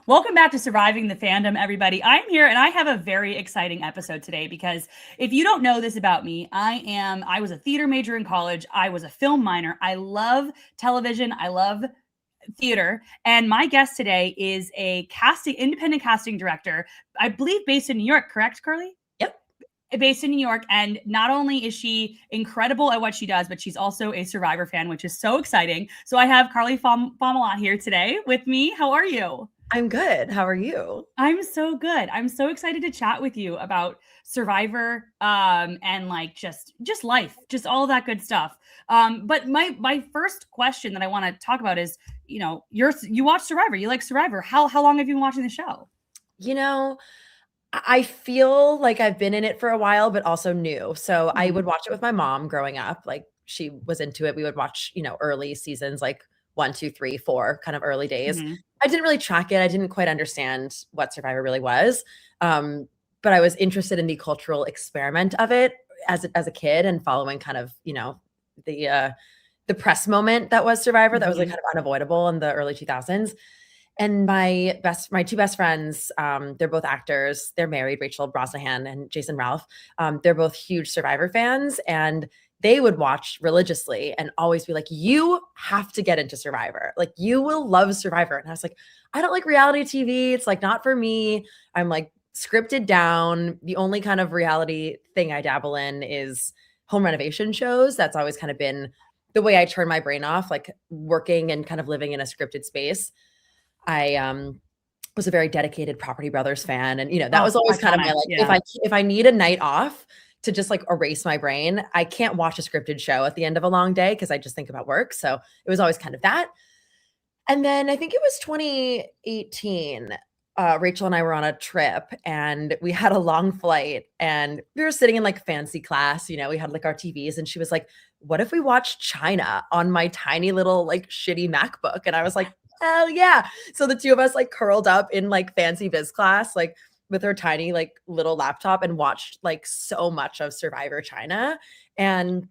Welcome back to Surviving the Fandom, everybody. I'm here and I have a very exciting episode today because if you don't know this about me, I was a theater major in college. I was a film minor. I love television. I love theater. And my guest today is a independent casting director, I believe based in New York, correct, Karlee? Yep. Based in New York. And not only is she incredible at what she does, but she's also a Survivor fan, which is so exciting. So I have Karlee Fomalont here today with me. How are you? I'm good. How are you? I'm so good. I'm so excited to chat with you about Survivor and like just life, just all that good stuff. But my first question that I want to talk about is, you watch Survivor, you like Survivor. How long have you been watching the show? I feel like I've been in it for a while, but also new. So I would watch it with my mom growing up. Like she was into it. We would watch, early seasons, like 1, 2, 3, 4, kind of early days. I didn't really track it. I didn't quite understand what Survivor really was. But I was interested in the cultural experiment of it as a kid and following kind of, the press moment that was Survivor that was like kind of unavoidable in the early 2000s. And my two best friends, they're both actors. They're married, Rachel Brosnahan and Jason Ralph. They're both huge Survivor fans, and they would watch religiously and always be like, you have to get into Survivor. Like, you will love Survivor. And I was like, I don't like reality TV. It's like not for me. I'm like scripted down. The only kind of reality thing I dabble in is home renovation shows. That's always kind of been the way I turn my brain off, like working and kind of living in a scripted space. I was a very dedicated Property Brothers fan. And, that was always kind of my, like, if I need a night off to just like erase my brain, I can't watch a scripted show at the end of a long day because I just think about work. So it was always kind of that. And then I think it was 2018, Rachel and I were on a trip and we had a long flight and we were sitting in like fancy class, we had like our TVs, and she was like, what if we watch China on my tiny little like shitty MacBook? And I was like, hell yeah. So the two of us like curled up in like fancy biz class, like with her tiny like little laptop, and watched like so much of Survivor China. And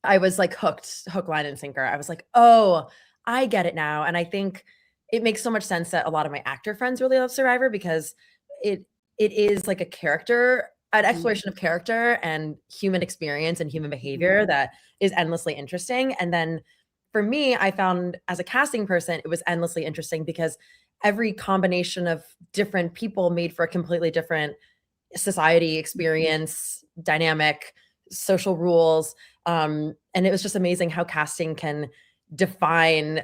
I was like hook, line, and sinker. I was like, oh, I get it now. And I think it makes so much sense that a lot of my actor friends really love Survivor because it is like an exploration of character and human experience and human behavior that is endlessly interesting. And then for me, I found as a casting person, it was endlessly interesting because every combination of different people made for a completely different society experience, dynamic, social rules. And it was just amazing how casting can define,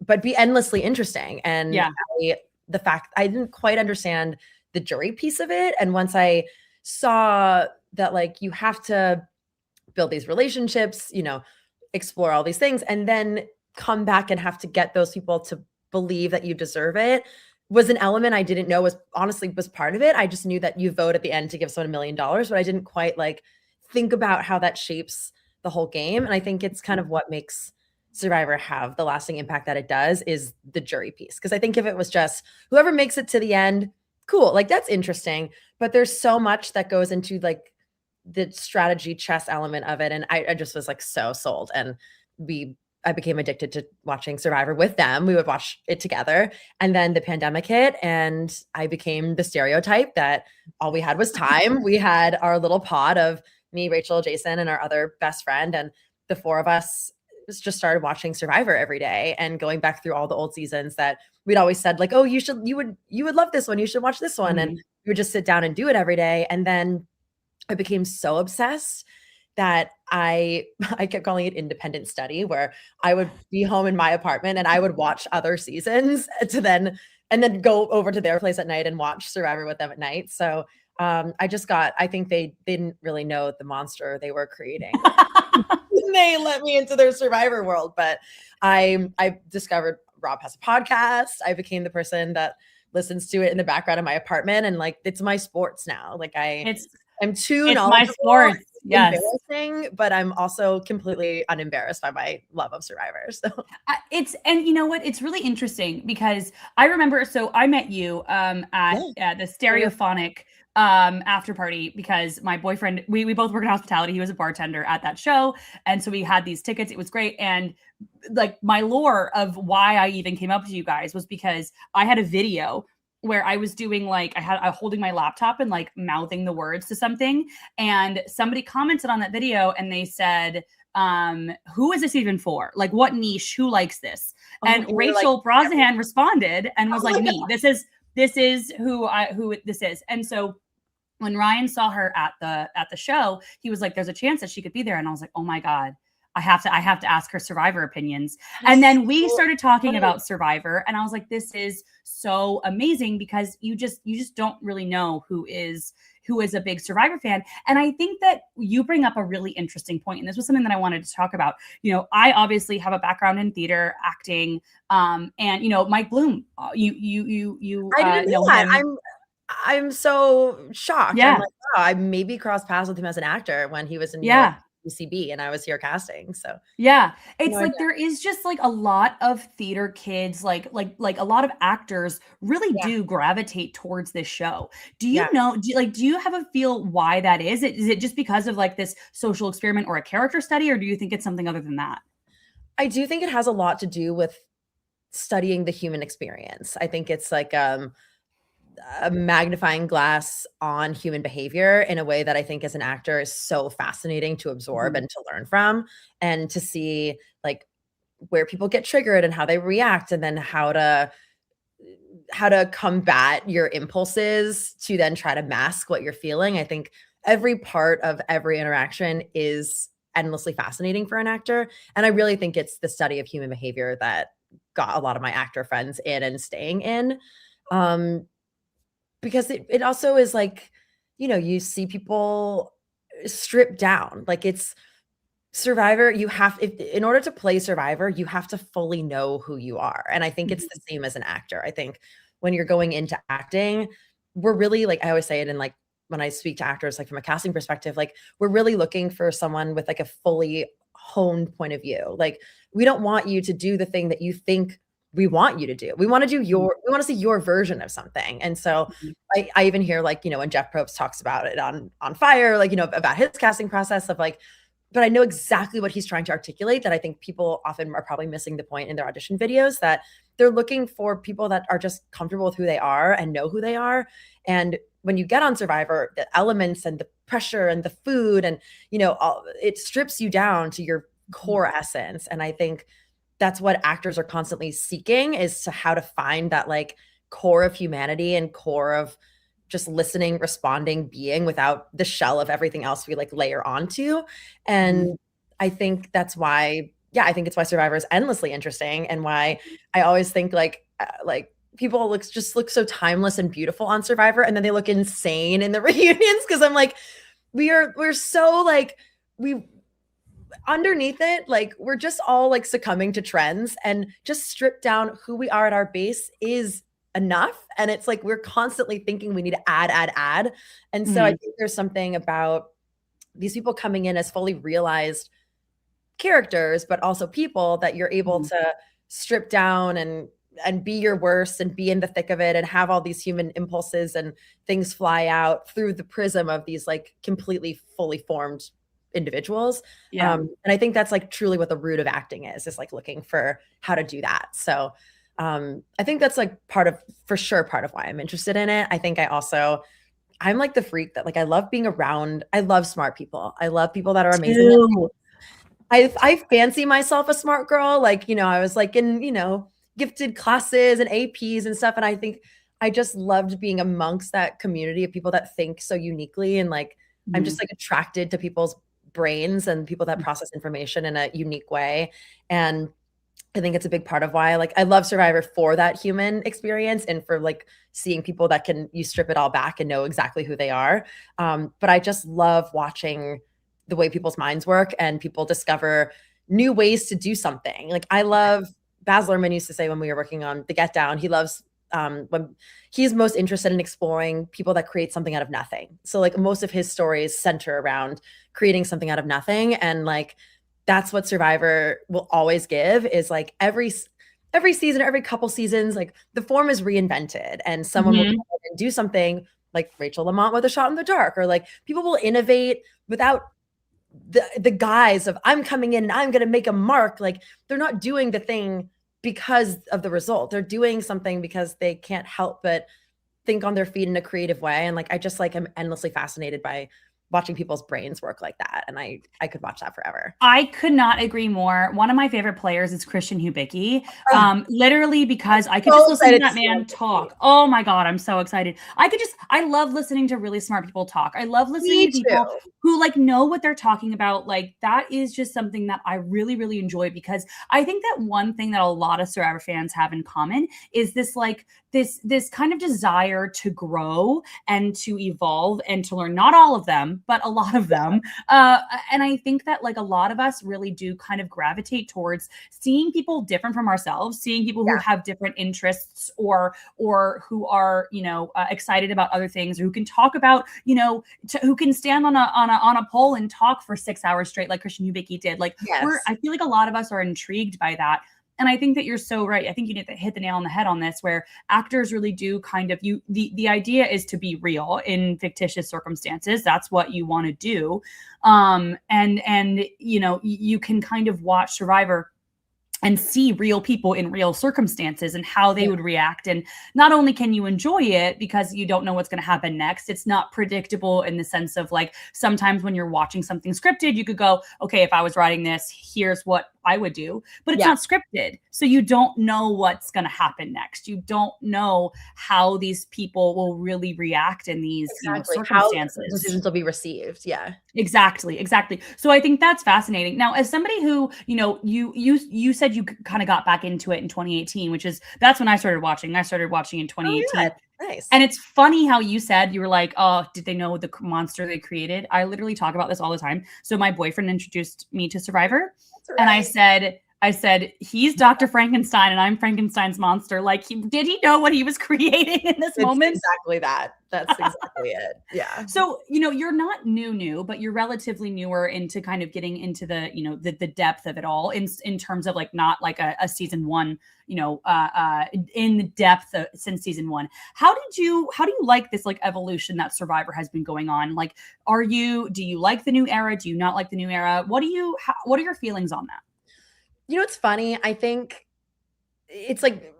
but be endlessly interesting. And the fact I didn't quite understand the jury piece of it. And once I saw that, like, you have to build these relationships, explore all these things, and then come back and have to get those people to believe that you deserve it, was an element I didn't know was part of it. I just knew that you vote at the end to give someone $1 million, but I didn't quite like think about how that shapes the whole game. And I think it's kind of what makes Survivor have the lasting impact that it does is the jury piece. Because I think if it was just whoever makes it to the end, cool, like that's interesting. But there's so much that goes into like the strategy chess element of it. And I just was like so sold. And I became addicted to watching Survivor with them. We would watch it together. And then the pandemic hit and I became the stereotype that all we had was time. We had our little pod of me, Rachel, Jason, and our other best friend. And the four of us just started watching Survivor every day and going back through all the old seasons that we'd always said like, oh, you would love this one. You should watch this one. And we would just sit down and do it every day. And then I became so obsessed that I kept calling it independent study, where I would be home in my apartment and I would watch other seasons and then go over to their place at night and watch Survivor with them at night. So I think they didn't really know the monster they were creating. They let me into their Survivor world, but I discovered Rob has a podcast. I became the person that listens to it in the background of my apartment, and like it's my sports now. Like I'm too knowledgeable. My sports. Yes. Embarrassing, but I'm also completely unembarrassed by my love of Survivor. So and you know what? It's really interesting because I remember, so I met you at the Stereophonic after party because my boyfriend, we both work in hospitality. He was a bartender at that show. And so we had these tickets. It was great. And like my lore of why I even came up to you guys was because I had a video where I was doing like I holding my laptop and like mouthing the words to something, and somebody commented on that video and they said, who is this even for? Like, what niche? Who likes this? And Rachel Brosnahan responded and was like, me. This is who this is. And so when Ryan saw her at the show, he was like, there's a chance that she could be there. And I was like, oh my God, I have to ask her Survivor opinions. And then we started talking about Survivor, and I was like, this is so amazing because you just don't really know who is a big Survivor fan. And I think that you bring up a really interesting point, and this was something that I wanted to talk about. You know, I obviously have a background in theater, acting, and you know, Mike Bloom, you I didn't know that. I'm so shocked. Yeah. I'm like, wow, I maybe crossed paths with him as an actor when he was in UCB and I was here casting. So yeah, it's like there is just like a lot of theater kids, like a lot of actors really do gravitate towards this show. Do you know? Do you have a feel why that is? Is it just because of like this social experiment or a character study, or do you think it's something other than that? I do think it has a lot to do with studying the human experience. I think it's like a magnifying glass on human behavior in a way that I think as an actor is so fascinating to absorb and to learn from, and to see like where people get triggered and how they react, and then how to combat your impulses to then try to mask what you're feeling. I think every part of every interaction is endlessly fascinating for an actor. And I really think it's the study of human behavior that got a lot of my actor friends in and staying in. Because it also is like, you know, you see people stripped down. Like it's Survivor, in order to play Survivor, you have to fully know who you are. And I think it's the same as an actor. I think when you're going into acting, we're really, like I always say it in like when I speak to actors, like from a casting perspective, like we're really looking for someone with like a fully honed point of view. Like we don't want you to do the thing that you think we want you to do. We want to do we want to see your version of something. And so I even hear like, you know, when Jeff Probst talks about it on Fire, like, you know, about his casting process of like, but I know exactly what he's trying to articulate, that I think people often are probably missing the point in their audition videos, that they're looking for people that are just comfortable with who they are and know who they are. And when you get on Survivor, the elements and the pressure and the food and, you know, it strips you down to your core essence. And I think that's what actors are constantly seeking, is to how to find that like core of humanity and core of just listening, responding, being, without the shell of everything else we like layer onto. And I think that's why, I think it's why Survivor is endlessly interesting, and why I always think like people look so timeless and beautiful on Survivor, and then they look insane in the reunions, because I'm like, we're so like, we underneath it, like we're just all like succumbing to trends, and just stripped down who we are at our base is enough. And it's like we're constantly thinking we need to add. And so I think there's something about these people coming in as fully realized characters, but also people that you're able to strip down and be your worst and be in the thick of it and have all these human impulses and things fly out through the prism of these like completely fully formed individuals. And I think that's like truly what the root of acting is like looking for how to do that. So I think that's like part of why I'm interested in it. I think I'm like the freak that like, I love being around. I love smart people. I love people that are amazing. I fancy myself a smart girl. Like, you know, I was like in, you know, gifted classes and APs and stuff. And I think I just loved being amongst that community of people that think so uniquely. And like, I'm just like attracted to people's brains and people that process information in a unique way. And I think it's a big part of why like I love Survivor, for that human experience and for like seeing people that you strip it all back and know exactly who they are. But I just love watching the way people's minds work and people discover new ways to do something. Like I love, Baz Luhrmann used to say when we were working on The Get Down, he loves when he's most interested in exploring people that create something out of nothing. So like most of his stories center around creating something out of nothing. And like, that's what Survivor will always give, is like every season, every couple seasons, like the form is reinvented and someone will do something like Rachel Lamont with A Shot in the Dark, or like people will innovate without the guise of I'm coming in and I'm going to make a mark. Like they're not doing the thing because of the result. They're doing something because they can't help but think on their feet in a creative way. And like, I just like, I'm endlessly fascinated by watching people's brains work like that. And I could watch that forever. I could not agree more. One of my favorite players is Christian Hubicki. Literally because I could just listen to that man talk. Oh my God, I'm so excited. I love listening to really smart people talk. I love listening to people who like know what they're talking about. Like that is just something that I really, really enjoy, because I think that one thing that a lot of Survivor fans have in common is this like this kind of desire to grow and to evolve and to learn, not all of them, but a lot of them. And I think that like a lot of us really do kind of gravitate towards seeing people different from ourselves, seeing people who have different interests or who are, excited about other things, or who can talk about, who can stand on a pole and talk for 6 hours straight, like Christian Hubicki did. Like I feel like a lot of us are intrigued by that. And I think that you're so right. I think you hit the nail on the head on this, where actors really do kind of the idea is to be real in fictitious circumstances. That's what you want to do. And you can kind of watch Survivor and see real people in real circumstances and how they would react. And not only can you enjoy it because you don't know what's going to happen next, it's not predictable in the sense of like, sometimes when you're watching something scripted, you could go, okay, if I was writing this, here's what I would do, but it's not scripted. So you don't know what's going to happen next. You don't know how these people will really react in these circumstances. How decisions will be received. Yeah, exactly. So I think that's fascinating. Now, as somebody who, you said you kind of got back into it in 2018, that's when I started watching. I started watching in 2018. Oh, yeah. Nice. And it's funny how you said, you were like, oh, did they know the monster they created? I literally talk about this all the time. So my boyfriend introduced me to Survivor. Right. And I said, he's Dr. Frankenstein and I'm Frankenstein's monster. Like, did he know what he was creating in this moment? Exactly that. That's exactly it. Yeah. So, you're not new, but you're relatively newer into kind of getting into the, the depth of it all in terms of like, not like a season one, in the depth since season one. How do you like this like evolution that Survivor has been going on? Like, do you like the new era? Do you not like the new era? What are your feelings on that? It's funny. I think it's like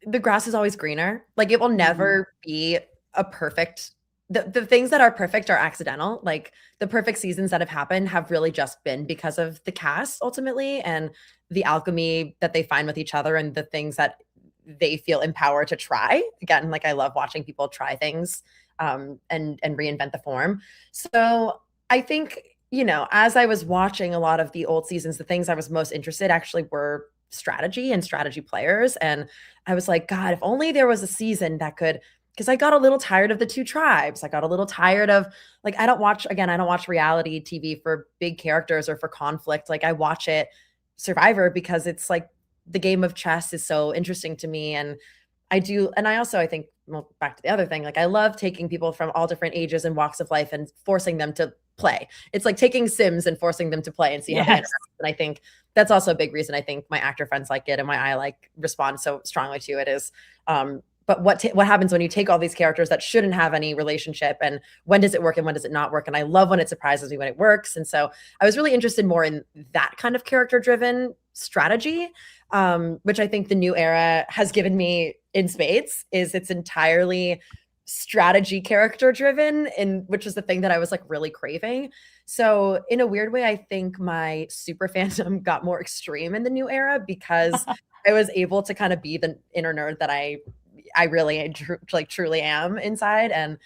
the grass is always greener. Like it will never be a perfect, the things that are perfect are accidental. Like the perfect seasons that have happened have really just been because of the cast ultimately, and the alchemy that they find with each other and the things that they feel empowered to try. Again, like I love watching people try things and reinvent the form. So I think, as I was watching a lot of the old seasons, the things I was most interested actually were strategy and strategy players. And I was like, God, if only there was a season that could, because I got a little tired of the two tribes. I got a little tired of like, I don't watch reality TV for big characters or for conflict. Like I watch Survivor because it's like the game of chess is so interesting to me. And I think, well, back to the other thing, like I love taking people from all different ages and walks of life and forcing them to play. It's like taking Sims and forcing them to play and see how they interact. And I think that's also a big reason I think my actor friends like it and why I like respond so strongly to it is, but what happens when you take all these characters that shouldn't have any relationship, and when does it work and when does it not work? And I love when it surprises me when it works. And so I was really interested more in that kind of character driven strategy, which I think the new era has given me in spades. Is it's entirely strategy character driven, and which is the thing that I was like really craving. So in a weird way, I think my super fandom got more extreme in the new era because I was able to kind of be the inner nerd that I really truly am inside, and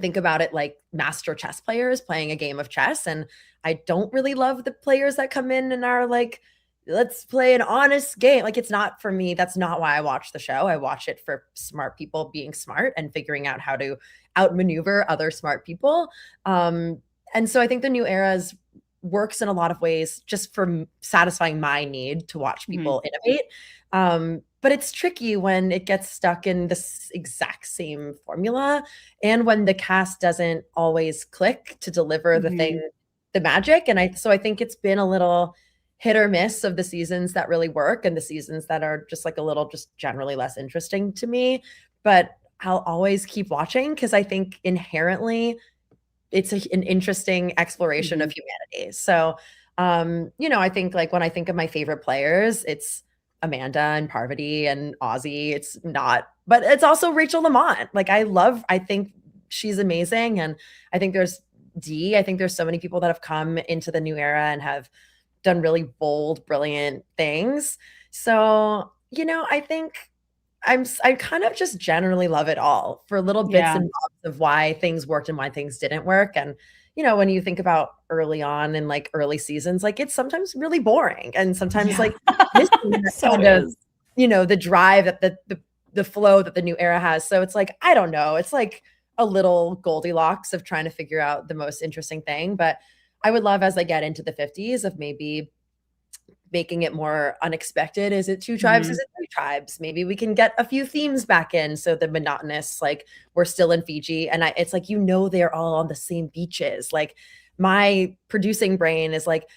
think about it like master chess players playing a game of chess. And I don't really love the players that come in and are like, let's play an honest game. Like, it's not for me. That's not why I watch the show. I watch it for smart people being smart and figuring out how to outmaneuver other smart people. And so I think the new eras works in a lot of ways just for satisfying my need to watch people innovate. But it's tricky when it gets stuck in this exact same formula and when the cast doesn't always click to deliver the magic. And I think it's been a little hit or miss of the seasons that really work and the seasons that are just like a little just generally less interesting to me. But I'll always keep watching because I think inherently an interesting exploration of humanity. So, I think like when I think of my favorite players, it's Amanda and Parvati and Ozzy. It's not, but it's also Rachel Lamont. Like I think she's amazing. And I think I think there's so many people that have come into the new era and have done really bold, brilliant things. So, I think I kind of just generally love it all for little bits and bobs of why things worked and why things didn't work. And, when you think about early on in like early seasons, like it's sometimes really boring and sometimes like missing that So kind of, the drive that the flow that the new era has. So it's like, I don't know. It's like a little Goldilocks of trying to figure out the most interesting thing. But I would love as I get into the 50s of maybe making it more unexpected. Is it 2 tribes? Is it 3 tribes? Maybe we can get a few themes back in. So the monotonous, like we're still in Fiji. And it's like, they're all on the same beaches. Like my producing brain is like,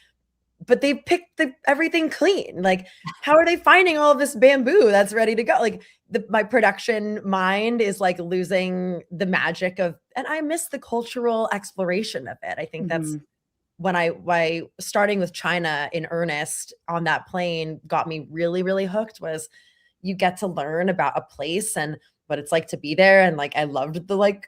but they picked everything clean. Like, how are they finding all of this bamboo that's ready to go? Like my production mind is like losing the magic of, and I miss the cultural exploration of it. I think that's when I starting with China in earnest on that plane got me really, really hooked. Was you get to learn about a place and what it's like to be there. And like, I loved the like,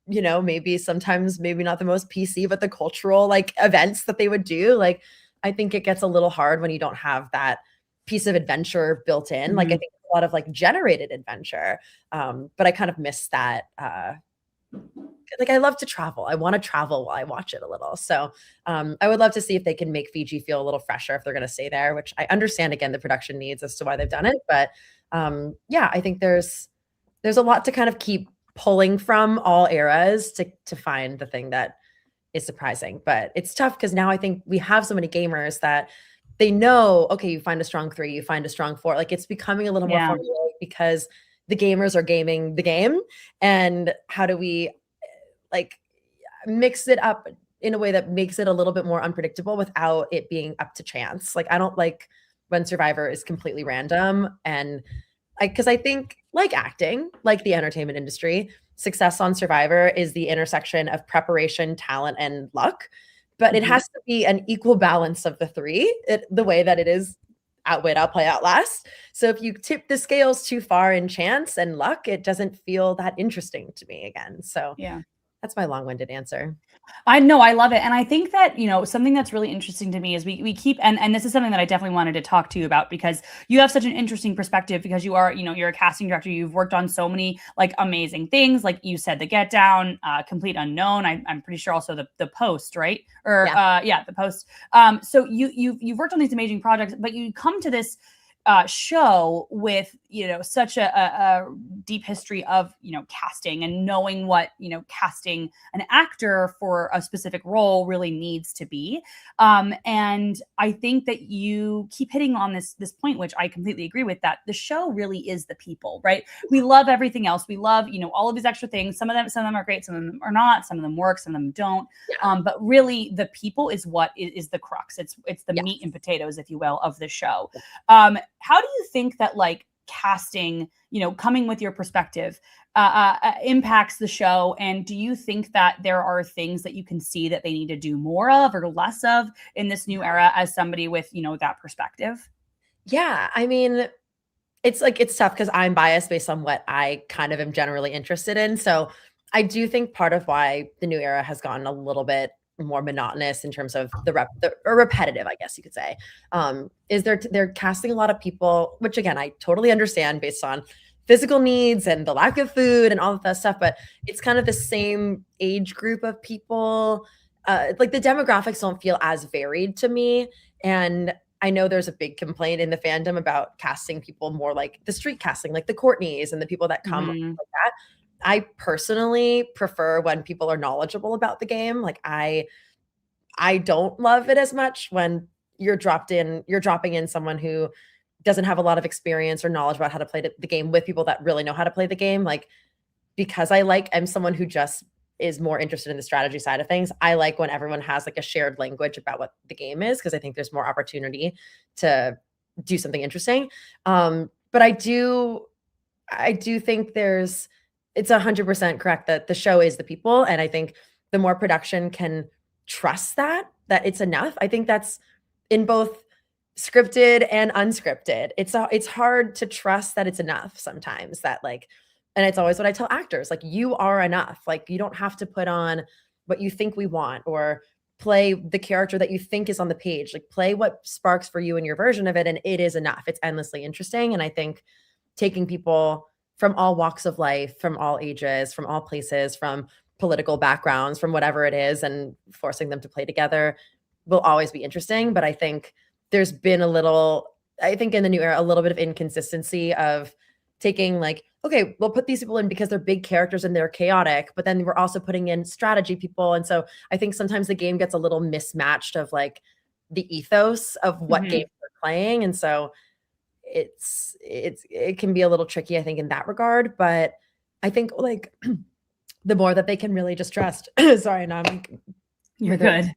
maybe sometimes maybe not the most PC, but the cultural like events that they would do. Like, I think it gets a little hard when you don't have that piece of adventure built in. Like, I think a lot of like generated adventure. But I kind of miss that. Like I love to travel. I want to travel while I watch it a little. So I would love to see if they can make Fiji feel a little fresher if they're going to stay there, which I understand again the production needs as to why they've done it. But yeah, I think there's a lot to kind of keep pulling from all eras to find the thing that is surprising. But it's tough because now I think we have so many gamers that they know, okay, you find a strong 3, you find a strong 4. Like it's becoming a little more formulaic because the gamers are gaming the game. And how do we like mix it up in a way that makes it a little bit more unpredictable without it being up to chance? Like I don't like when Survivor is completely random. And because I think like acting, like the entertainment industry, success on Survivor is the intersection of preparation, talent, and luck. But it has to be an equal balance of the 3, the way that it is outwit, outplay, outlast. So if you tip the scales too far in chance and luck, it doesn't feel that interesting to me again. So that's my long-winded answer. I know, I love it. And I think that, something that's really interesting to me is we keep, and this is something that I definitely wanted to talk to you about because you have such an interesting perspective because you are, you're a casting director. You've worked on so many like amazing things. Like you said, The Get Down, Complete Unknown. I'm pretty sure also the Post, right? Or The Post. So you've worked on these amazing projects, but you come to this show with such a deep history of casting and knowing what casting an actor for a specific role really needs to be, and I think that you keep hitting on this point, which I completely agree with, that the show really is the people, right? We love everything else. We love all of these extra things. Some of them are great, some of them are not, some of them work, some of them don't. But really the people is what is the crux. It's the meat and potatoes, if you will, of the show. How do you think that like casting, coming with your perspective, impacts the show? And do you think that there are things that you can see that they need to do more of or less of in this new era as somebody with, that perspective? Yeah. I mean, it's tough because I'm biased based on what I kind of am generally interested in. So I do think part of why the new era has gotten a little bit more monotonous in terms of or repetitive, I guess you could say, is they're casting a lot of people, which again, I totally understand based on physical needs and the lack of food and all of that stuff, but it's kind of the same age group of people. Like the demographics don't feel as varied to me. And I know there's a big complaint in the fandom about casting people more like the street casting, like the Courtneys and the people that come like that. I personally prefer when people are knowledgeable about the game. Like I don't love it as much when you're dropping in someone who doesn't have a lot of experience or knowledge about how to play the game with people that really know how to play the game. Like, because I'm someone who just is more interested in the strategy side of things. I like when everyone has like a shared language about what the game is, because I think there's more opportunity to do something interesting. But I do think it's 100% correct that the show is the people. And I think the more production can trust that it's enough. I think that's in both scripted and unscripted. It's hard to trust that it's enough sometimes, that like, and it's always what I tell actors, like, you are enough. Like, you don't have to put on what you think we want or play the character that you think is on the page. Like, play what sparks for you in your version of it, and it is enough. It's endlessly interesting. And I think taking people from all walks of life, from all ages, from all places, from political backgrounds, from whatever it is, and forcing them to play together will always be interesting. But I think there's been in the new era, a little bit of inconsistency of taking like, okay, we'll put these people in because they're big characters and they're chaotic, but then we're also putting in strategy people. And so I think sometimes the game gets a little mismatched of like the ethos of what game we're playing. And so it can be a little tricky, I think, in that regard. But I think like the more that they can really just trust, sorry, no, you're good.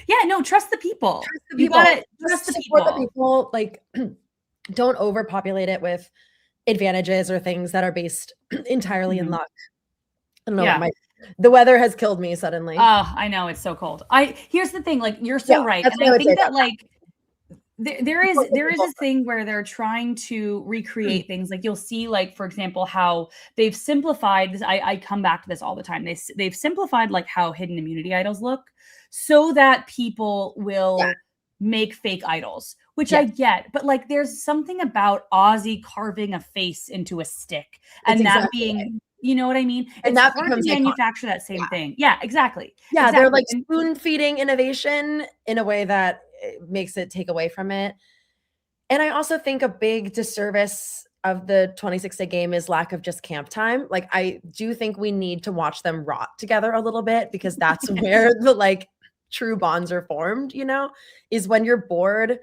Yeah, no, trust the people. Trust the people. You gotta trust the people. Like, don't overpopulate it with advantages or things that are based entirely in luck. I don't know. The weather has killed me suddenly. Oh, I know, it's so cold. Here's the thing, like, you're so right. And I think that like there is this thing where they're trying to recreate things. Like, you'll see, like, for example, how they've simplified this. I come back to this all the time. They've simplified like how hidden immunity idols look so that people will make fake idols, which I get, but like, there's something about Ozzy carving a face into a stick and that being, you know what I mean? And it's that hard to manufacture that same thing. Yeah, exactly. Yeah, they're like spoon feeding innovation in a way that makes it take away from it. And I also think a big disservice of the 26-day game is lack of just camp time. Like, I do think we need to watch them rot together a little bit, because that's where the like true bonds are formed, you know, is when you're bored.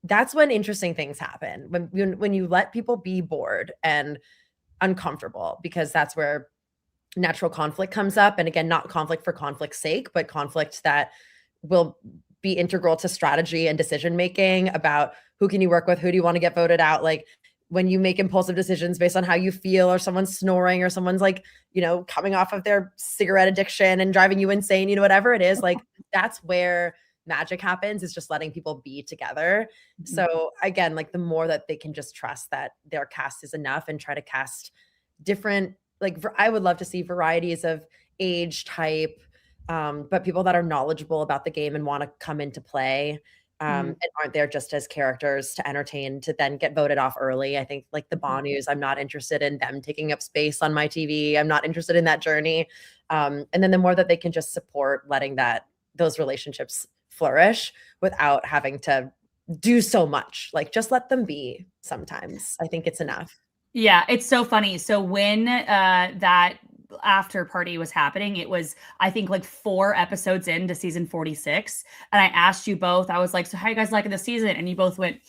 That's when interesting things happen, when you let people be bored and uncomfortable, because that's where natural conflict comes up. And again, not conflict for conflict's sake, but conflict that will be integral to strategy and decision making about who can you work with, who do you want to get voted out. Like, when you make impulsive decisions based on how you feel, or someone's snoring, or someone's like, you know, coming off of their cigarette addiction and driving you insane, you know, whatever it is, like, that's where magic happens, is just letting people be together. So again, like, the more that they can just trust that their cast is enough and try to cast different, like, I would love to see varieties of age, type, but people that are knowledgeable about the game and want to come into play, and aren't there just as characters to entertain, to then get voted off early. I think like the Bonus, I'm not interested in them taking up space on my TV. I'm not interested in that journey. And then the more that they can just support letting those relationships flourish without having to do so much, like, just let them be sometimes. I think it's enough. Yeah, it's so funny. So when that after party was happening, it was, I think, like 4 episodes into season 46. And I asked you both, I was like, so how you guys liking the season? And you both went,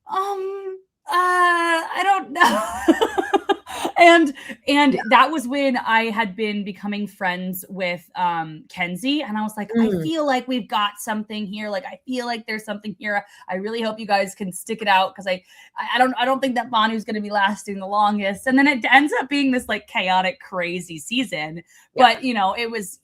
I don't know. and that was when I had been becoming friends with Kenzie, and I was like, I feel like we've got something here. Like, I feel like there's something here. I really hope you guys can stick it out, because I don't think that Banu's going to be lasting the longest. And then it ends up being this like chaotic, crazy season. Yeah. But you know, it was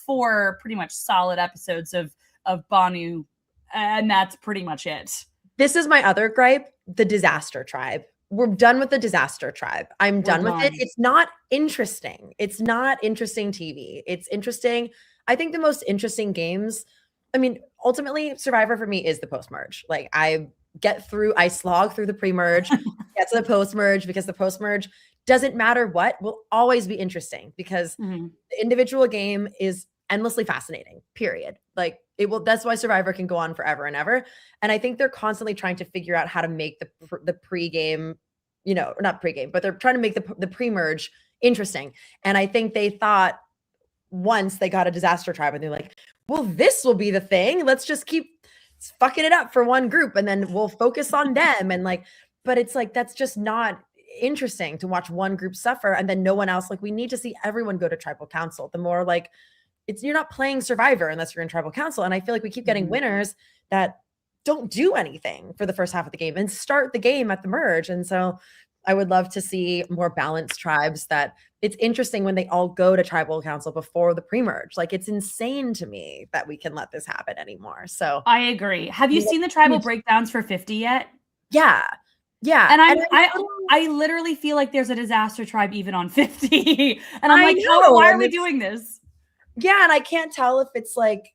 4 pretty much solid episodes of Banu, and that's pretty much it. This is my other gripe: the Disaster Tribe. We're done with the Disaster Tribe. I'm done with it. It's not interesting. It's not interesting TV. It's interesting. I think the most interesting games, I mean, ultimately, Survivor for me is the post-merge. Like, I slog through the pre-merge, get to the post-merge, because the post-merge, doesn't matter what, will always be interesting, because the individual game is endlessly fascinating, period. Like, that's why Survivor can go on forever and ever. And I think they're constantly trying to figure out how to make the pre-game, not pre-game, but they're trying to make the pre-merge interesting. And I think they thought, once they got a Disaster Tribe, and they're like, well, this will be the thing. Let's just keep fucking it up for one group, and then we'll focus on them. And like, but it's like, that's just not interesting to watch one group suffer and then no one else. Like, we need to see everyone go to tribal council. The more like, you're not playing Survivor unless you're in tribal council. And I feel like we keep getting winners that don't do anything for the first half of the game and start the game at the merge. And so I would love to see more balanced tribes. That it's interesting when they all go to tribal council before the pre-merge. Like, it's insane to me that we can let this happen anymore. So I agree. Have you seen the tribal breakdowns for 50 yet? yeah. Yeah. And I literally feel like there's a disaster tribe even on 50. And I'm like, why are we doing this? Yeah, and I can't tell if it's like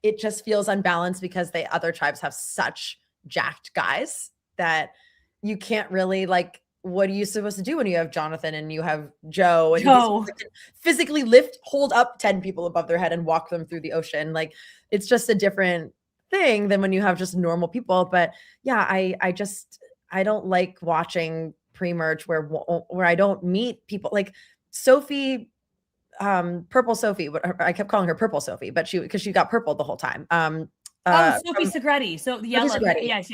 it just feels unbalanced because the other tribes have such jacked guys that you can't really, like, what are you supposed to do when you have Jonathan and you have Joe and you can physically hold up 10 people above their head and walk them through the ocean? Like, it's just a different thing than when you have just normal people. But yeah, I don't like watching pre-merge where I don't meet people like Sophie, Purple Sophie. I kept calling her Purple Sophie, but because she got purple the whole time. Sophie Segretti. So the yellow. Yes.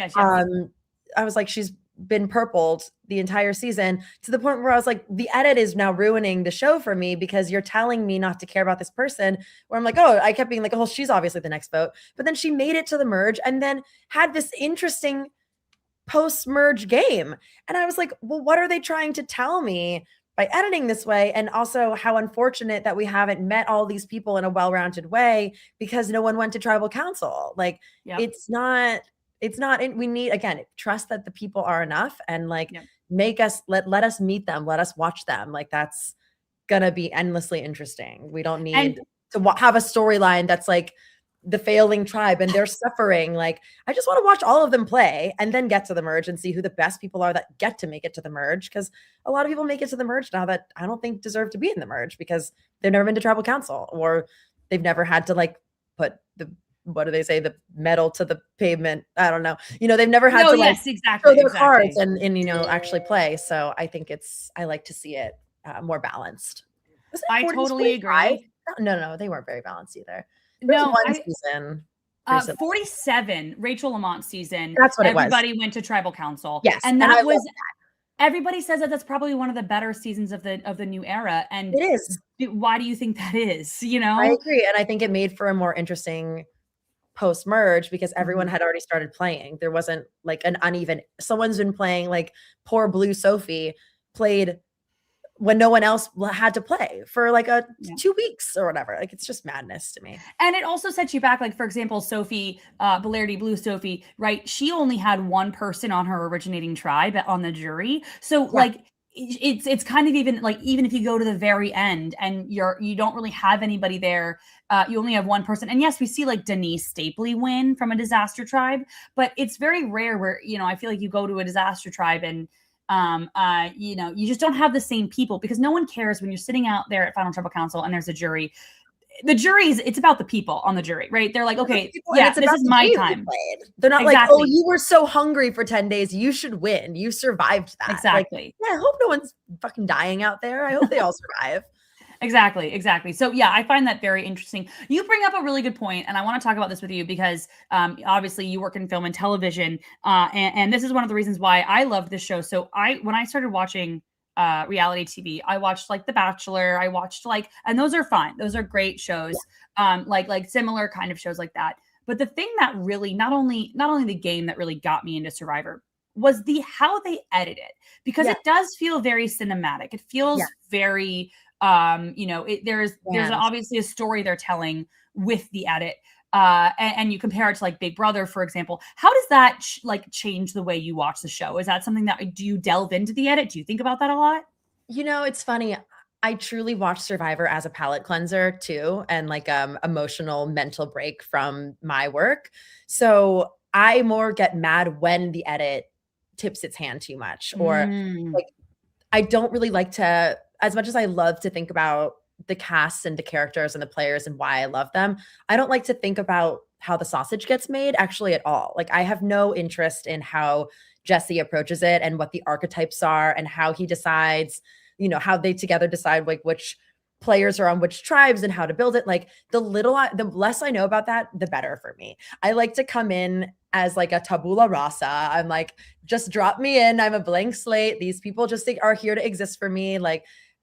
I was like, she's been purpled the entire season, to the point where I was like, the edit is now ruining the show for me because you're telling me not to care about this person, where I'm like, oh, I kept being like, oh, she's obviously the next vote. But then she made it to the merge and then had this interesting post-merge game. And I was like, well, what are they trying to tell me by editing this way? And also how unfortunate that we haven't met all these people in a well-rounded way because no one went to tribal council. Like, it's not, we need, again, trust that the people are enough and like make us, let us meet them, let us watch them. Like, that's gonna be endlessly interesting. We don't need to have a storyline that's like the failing tribe and they're suffering. Like, I just want to watch all of them play and then get to the merge and see who the best people are that get to make it to the merge. Because a lot of people make it to the merge now that I don't think deserve to be in the merge because they've never been to tribal council or they've never had to like put the, what do they say, the metal to the pavement. I don't know. They've never had to like show their cards and actually play. So I think I like to see it more balanced. I totally agree. No, they weren't very balanced either. No, one season. 47, Rachel Lamont's season. That's what everybody went to tribal council. Yes, and that was everybody says that that's probably one of the better seasons of the new era. And it is. Why do you think that is? I agree, and I think it made for a more interesting post-merge because everyone had already started playing. There wasn't like an uneven. Someone's been playing, like poor Blue Sophie played when no one else had to play for like 2 weeks or whatever. Like, it's just madness to me. And it also sets you back. Like, for example, Sophie, Belardi, Blue Sophie, right? She only had one person on her originating tribe on the jury. So like, it's kind of even like, even if you go to the very end and you don't really have anybody there, you only have one person. And yes, we see like Denise Stapley win from a disaster tribe, but it's very rare where, I feel like you go to a disaster tribe and you just don't have the same people because no one cares when you're sitting out there at Final Tribal Council and there's a jury. The jury's, it's about the people on the jury, right? They're like, okay, this is my time. They're not like, oh, you were so hungry for 10 days. You should win. You survived that. Exactly. Like, I hope no one's fucking dying out there. I hope they all survive. Exactly. So yeah, I find that very interesting. You bring up a really good point, and I want to talk about this with you because obviously you work in film and television, and this is one of the reasons why I loved this show. So when I started watching reality TV, I watched like The Bachelor. I watched and those are fun. Those are great shows, like similar kind of shows like that. But the thing that really not only the game that really got me into Survivor was how they edit it, because it does feel very cinematic. It feels very there's obviously a story they're telling with the edit, and you compare it to like Big Brother, for example. How does that change the way you watch the show? Is that something that, do you delve into the edit? Do you think about that a lot? It's funny. I truly watch Survivor as a palate cleanser too, and like emotional mental break from my work. So I more get mad when the edit tips its hand too much, or like I don't really like to, as much as I love to think about the cast and the characters and the players and why I love them, I don't like to think about how the sausage gets made actually at all. Like, I have no interest in how Jesse approaches it and what the archetypes are and how he decides, how they together decide like which players are on which tribes and how to build it. Like, the less I know about that, the better for me. I like to come in as like a tabula rasa. I'm like, just drop me in. I'm a blank slate. These people just are here to exist for me.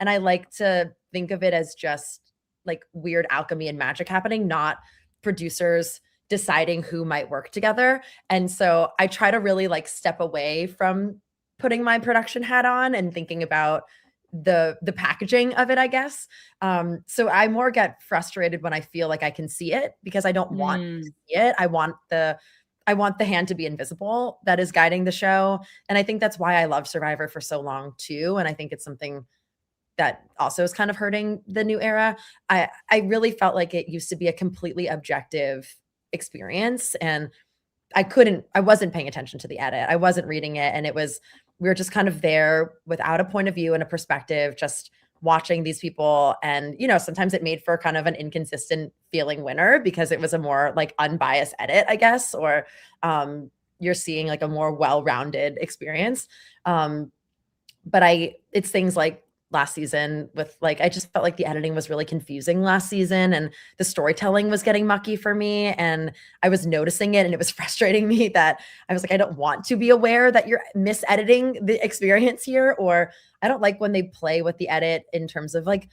And I like to think of it as just like weird alchemy and magic happening, not producers deciding who might work together. And so I try to really step away from putting my production hat on and thinking about the packaging of it, I guess. So I more get frustrated when I feel like I can see it because I don't want to see it. I want the hand to be invisible that is guiding the show. And I think that's why I love Survivor for so long too. And I think it's something that also is kind of hurting the new era. I really felt like it used to be a completely objective experience, and I wasn't paying attention to the edit. I wasn't reading it. And we were just kind of there without a point of view and a perspective, just watching these people. And, sometimes it made for kind of an inconsistent feeling winner because it was a more like unbiased edit, I guess, or you're seeing like a more well-rounded experience. But it's things like last season with like, I just felt like the editing was really confusing last season and the storytelling was getting mucky for me. And I was noticing it and it was frustrating me that I was like, I don't want to be aware that you're misediting the experience here. Or I don't like when they play with the edit in terms of like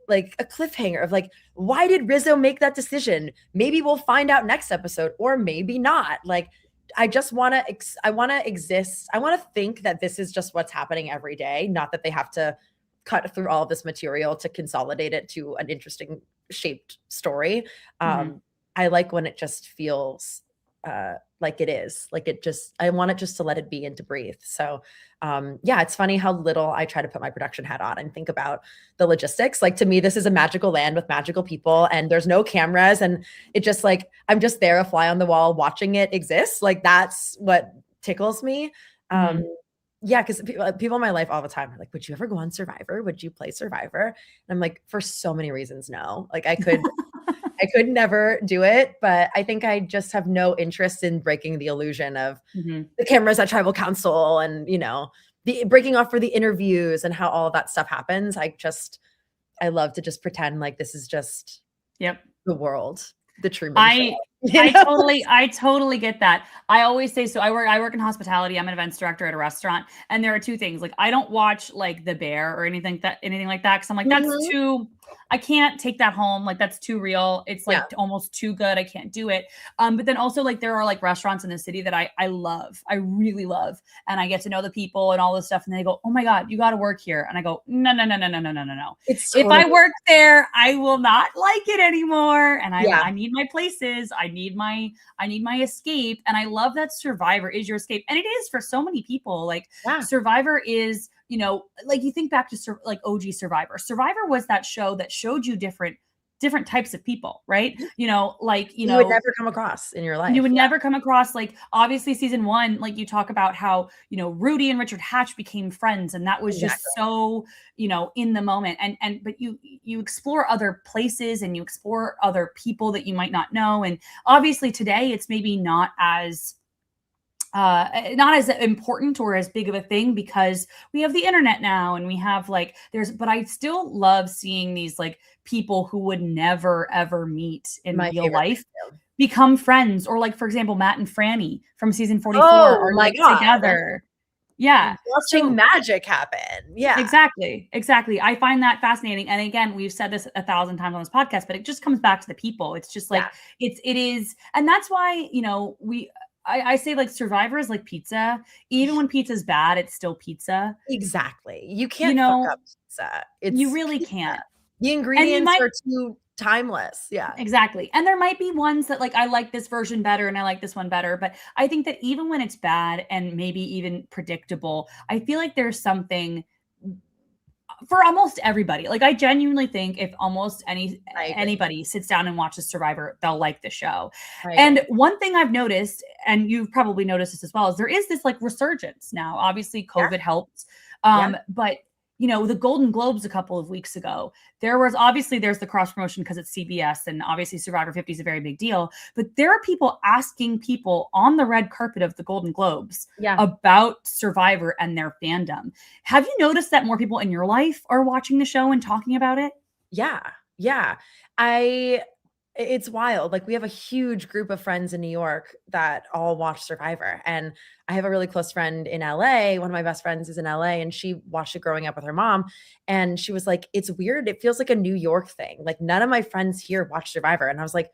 a cliffhanger of like, why did Rizzo make that decision? Maybe we'll find out next episode or maybe not. Like, I just want to, I want to exist. I want to think that this is just what's happening every day. Not that they have to cut through all of this material to consolidate it to an interesting shaped story. I like when it just feels like it is, like I want it just to let it be and to breathe. So yeah, it's funny how little I try to put my production hat on and think about the logistics. Like to me, this is a magical land with magical people and there's no cameras. And it just like, I'm just there, a fly on the wall, watching it exist. Like that's what tickles me. Yeah, because people in my life all the time are like, would you ever go on Survivor? Would you play Survivor? And I'm like, for so many reasons, no. Like I could never do it, but I think I just have no interest in breaking the illusion of the cameras at Tribal Council and, the breaking off for the interviews and how all of that stuff happens. I love to just pretend like this is just the world, the Truman Show. I totally get that. I always say, so I work in hospitality. I'm an events director at a restaurant. And there are two things. Like I don't watch like The Bear or anything like that. Cause I'm like, that's too, I can't take that home. Like that's too real. It's like almost too good. I can't do it. But then also like there are like restaurants in the city that I love. I really love. And I get to know the people and all this stuff. And they go, oh my God, you got to work here. And I go, no. If I work there, I will not like it anymore. And I need my places. I need my escape. And I love that Survivor is your escape. And it is for so many people. Like Survivor is, like you think back to like OG Survivor. Survivor was that show that showed you different types of people, right? You would never come across in your life. You would never come across, like, obviously season 1, like you talk about how, Rudy and Richard Hatch became friends. And that was just so, in the moment. But you explore other places and you explore other people that you might not know. And obviously today it's maybe not as important or as big of a thing because we have the internet now and we have but I still love seeing these like people who would never ever meet in real life become friends, or like, for example, Matt and Franny from season 44 are like together. Yeah. Watching magic happen. Yeah. Exactly. I find that fascinating. And again, we've said this 1,000 times on this podcast, but it just comes back to the people. It's just like, it is. And that's why, I say like Survivor is like pizza. Even when pizza's bad, it's still pizza. Exactly. You can't fuck up pizza. You really can't. The ingredients are too timeless. Yeah. Exactly. And there might be ones that like, I like this version better and I like this one better. But I think that even when it's bad and maybe even predictable, I feel like there's something for almost everybody. Like I genuinely think if almost anybody sits down and watches Survivor, they'll like the show. And one thing I've noticed, and you've probably noticed this as well, is there is this like resurgence now. Obviously COVID helped. But the Golden Globes a couple of weeks ago, there's the cross promotion because it's CBS, and obviously Survivor 50 is a very big deal. But there are people asking people on the red carpet of the Golden Globes about Survivor and their fandom. Have you noticed that more people in your life are watching the show and talking about it? Yeah. It's wild. Like we have a huge group of friends in New York that all watch Survivor. And I have a really close friend in LA. One of my best friends is in LA and she watched it growing up with her mom. And she was like, it's weird. It feels like a New York thing. Like none of my friends here watch Survivor. And I was like,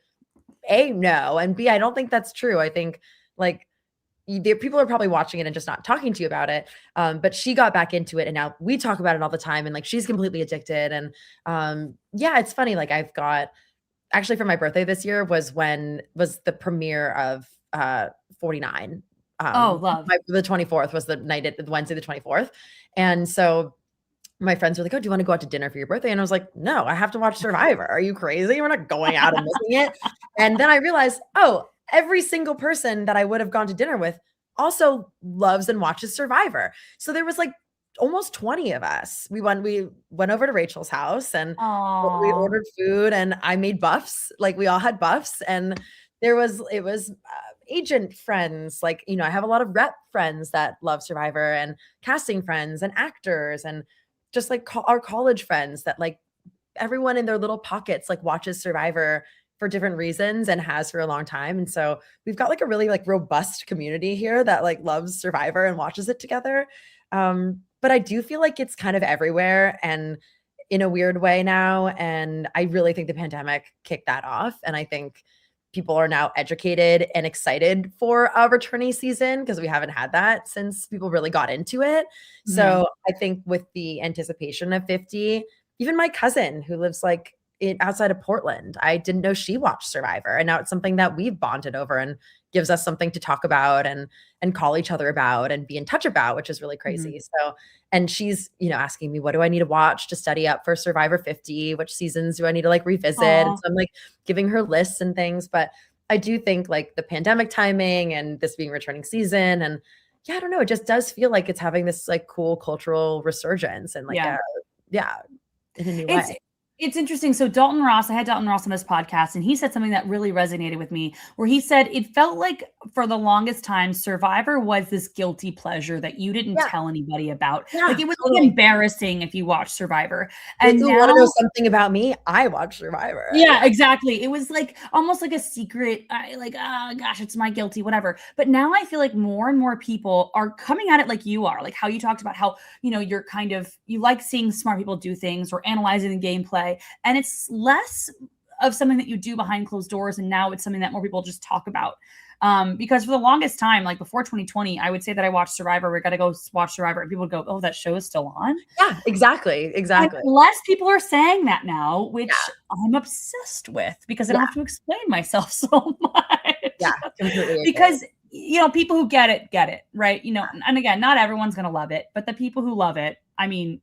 A, no. And B, I don't think that's true. I think like, people are probably watching it and just not talking to you about it. But she got back into it, and now we talk about it all the time, and like she's completely addicted. And yeah, it's funny. Like I've got actually for my birthday this year was the premiere of 49. Love. The 24th was the night, Wednesday the 24th. And so my friends were like, "Oh, do you want to go out to dinner for your birthday?" And I was like, "No, I have to watch Survivor. Are you crazy? We're not going out and missing it." And then I realized, oh, every single person that I would have gone to dinner with also loves and watches Survivor. So there was like almost 20 of us. We went over to Rachel's house, and we ordered food, and I made buffs. Like we all had buffs, and it was agent friends. Like, I have a lot of rep friends that love Survivor, and casting friends and actors, and just like our college friends that like everyone in their little pockets like watches Survivor for different reasons and has for a long time. And so we've got like a really like robust community here that like loves Survivor and watches it together. But I do feel like it's kind of everywhere and in a weird way now. And I really think the pandemic kicked that off. And I think people are now educated and excited for a returning season because we haven't had that since people really got into it. So I think with the anticipation of 50, even my cousin who lives like outside of Portland, I didn't know she watched Survivor. And now it's something that we've bonded over and gives us something to talk about and call each other about and be in touch about, which is really crazy. So, and she's, asking me, what do I need to watch to study up for Survivor 50? Which seasons do I need to like revisit? And so I'm like giving her lists and things, but I do think like the pandemic timing and this being returning season, and yeah, I don't know, it just does feel like it's having this like cool cultural resurgence and like in a new way. It's interesting. So I had Dalton Ross on this podcast, and he said something that really resonated with me, where he said it felt like for the longest time, Survivor was this guilty pleasure that you didn't tell anybody about. Like it was like embarrassing if you watched Survivor. And you want to know something about me? I watch Survivor. Yeah, exactly. It was like almost like a secret, gosh, it's my guilty, whatever. But now I feel like more and more people are coming at it like you are, like how you talked about how, you're you like seeing smart people do things or analyzing the gameplay. And it's less of something that you do behind closed doors. And now it's something that more people just talk about. Because for the longest time, like before 2020, I would say that I watched Survivor. We got to go watch Survivor. And people would go, oh, that show is still on. Yeah, exactly. And less people are saying that now, which I'm obsessed with because I don't have to explain myself so much. Yeah, completely. Because, people who get it, right? And again, not everyone's going to love it, but the people who love it, I mean,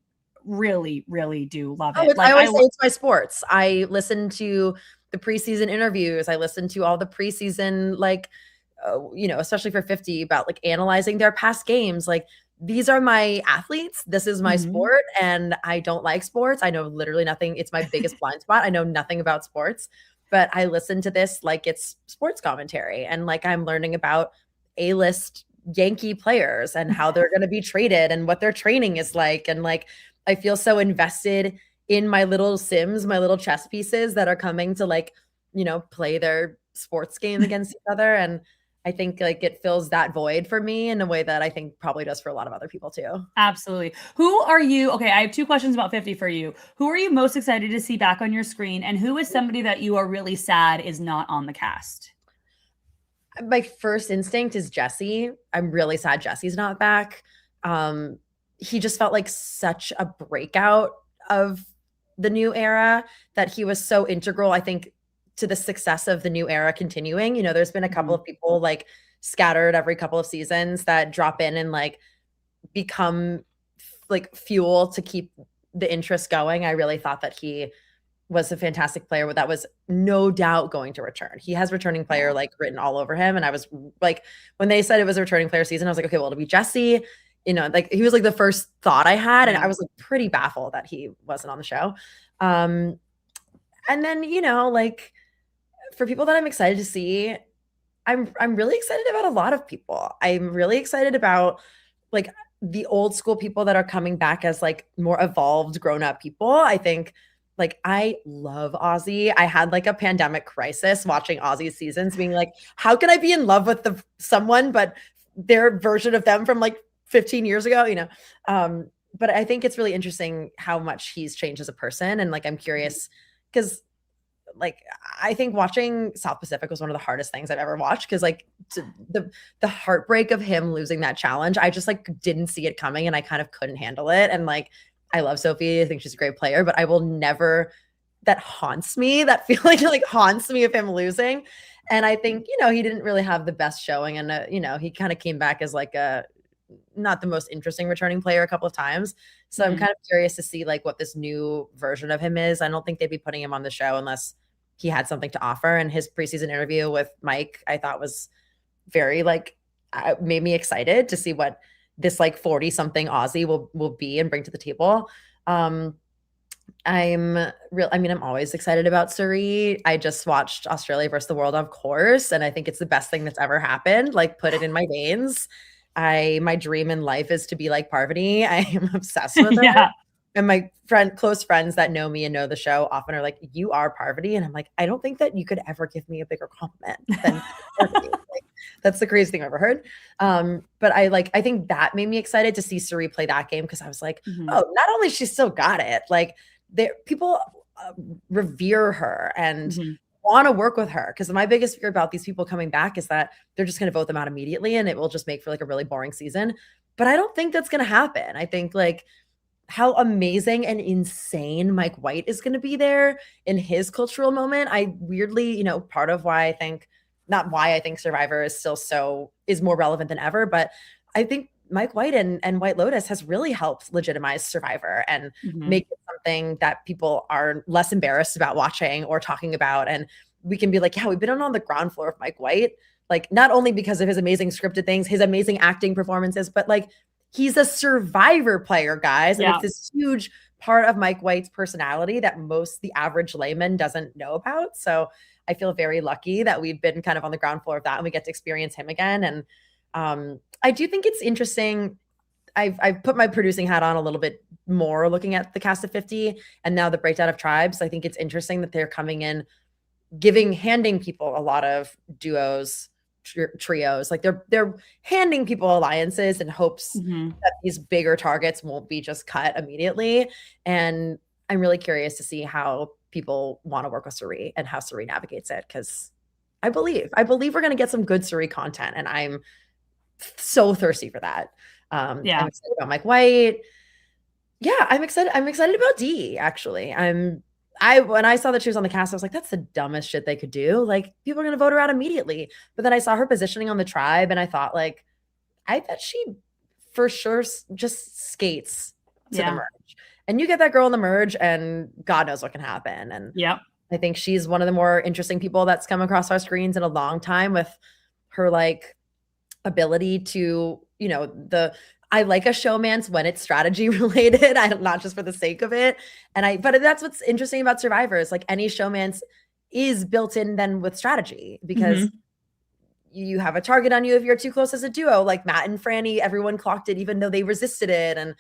really, really do love it. I always say it's my sports. I listen to the preseason interviews. I listen to all the preseason, like, especially for 50 about like analyzing their past games. Like these are my athletes. This is my sport. And I don't like sports. I know literally nothing. It's my biggest blind spot. I know nothing about sports, but I listen to this like it's sports commentary. And like I'm learning about A-list Yankee players and how they're going to be traded and what their training is like. And like, I feel so invested in my little Sims, my little chess pieces that are coming to like, play their sports game against each other. And I think like it fills that void for me in a way that I think probably does for a lot of other people too. Absolutely. Who are you? Okay, I have 2 questions about 50 for you. Who are you most excited to see back on your screen? And who is somebody that you are really sad is not on the cast? My first instinct is Jesse. I'm really sad Jesse's not back. He just felt like such a breakout of the new era that he was so integral, I think, to the success of the new era continuing. There's been a couple of people like scattered every couple of seasons that drop in and like become like fuel to keep the interest going. I really thought that he was a fantastic player that was no doubt going to return. He has returning player like written all over him. And I was like, when they said it was a returning player season, I was like, okay, well, it'll be Jesse. Like he was like the first thought I had, and I was like pretty baffled that he wasn't on the show. And then, like for people that I'm excited to see, I'm really excited about a lot of people. I'm really excited about like the old school people that are coming back as like more evolved, grown up people. I think like I love Ozzy. I had like a pandemic crisis watching Ozzy's seasons, being like, how can I be in love with someone, but their version of them from like 15 years ago, but I think it's really interesting how much he's changed as a person. And like, I'm curious because like I think watching South Pacific was one of the hardest things I've ever watched because like the heartbreak of him losing that challenge, I just like didn't see it coming and I kind of couldn't handle it. And like I love Sophie, I think she's a great player, but I will never, that haunts me, that feeling like haunts me of him losing. And I think, you know, he didn't really have the best showing and, you know, he kind of came back as like not the most interesting returning player a couple of times. So I'm kind of curious to see like what this new version of him is. I don't think they'd be putting him on the show unless he had something to offer. And his preseason interview with Mike, I thought was very like, made me excited to see what this like 40 something Aussie will be and bring to the table. I'm always excited about Surrey. I just watched Australia versus the world, of course. And I think it's the best thing that's ever happened. Like put it in my veins. My dream in life is to be like Parvati. I am obsessed with her. Yeah. And my close friends that know me and know the show often are like, you are Parvati. And I'm like, I don't think that you could ever give me a bigger compliment than Parvati. Like, that's the craziest thing I've ever heard. But I think that made me excited to see Surrey play that game because I was like, oh, not only she still got it, like people revere her and want to work with her. Because my biggest fear about these people coming back is that they're just going to vote them out immediately and it will just make for like a really boring season. But I don't think that's going to happen. I think like how amazing and insane Mike White is going to be there in his cultural moment. I weirdly, you know, part of why I think, not why I think Survivor is still is more relevant than ever, but I think Mike White and White Lotus has really helped legitimize Survivor and make it something that people are less embarrassed about watching or talking about. And we can be like, yeah, we've been on the ground floor of Mike White, like not only because of his amazing scripted things, his amazing acting performances, but like he's a Survivor player, guys. And it's this huge part of Mike White's personality that the average layman doesn't know about. So I feel very lucky that we've been kind of on the ground floor of that and we get to experience him again. And I do think it's interesting. I've put my producing hat on a little bit more looking at the cast of 50 and now the breakdown of tribes. I think it's interesting that they're coming in, handing people a lot of duos, trios. Like they're handing people alliances in hopes that these bigger targets won't be just cut immediately. And I'm really curious to see how people want to work with Surrey and how Surrey navigates it. Cause I believe we're going to get some good Surrey content and I'm so thirsty for that. I'm excited about Mike White. Yeah, I'm excited about Dee, actually. When I saw that she was on the cast, I was like, that's the dumbest shit they could do. Like, people are gonna vote her out immediately. But then I saw her positioning on the tribe, and I thought, like, I bet she for sure just skates to the merge. And you get that girl in the merge, and God knows what can happen. And I think she's one of the more interesting people that's come across our screens in a long time with her like ability to, you know, I like a showmance when it's strategy related. Not just for the sake of it. But that's what's interesting about Survivor is like any showmance is built in then with strategy because you have a target on you if you're too close as a duo, like Matt and Franny, everyone clocked it even though they resisted it. And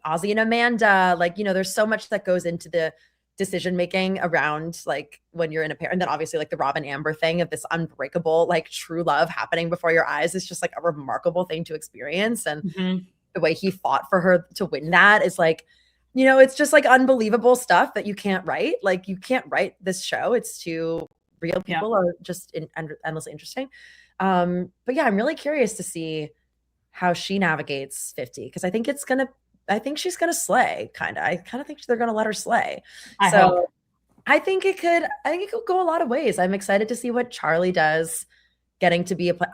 Ozzy and Amanda, like, you know, there's so much that goes into the decision making around like when you're in a pair. And then obviously like the Robin Amber thing of this unbreakable like true love happening before your eyes is just like a remarkable thing to experience. And the way he fought for her to win that is like, you know, it's just like unbelievable stuff that you can't write. Like you can't write this show. It's too real. People are just endlessly interesting. But yeah, I'm really curious to see how she navigates 50 because I think she's gonna slay. I kind of think they're gonna let her slay. I hope. I think it could go a lot of ways. I'm excited to see what Charlie does, getting to be a play.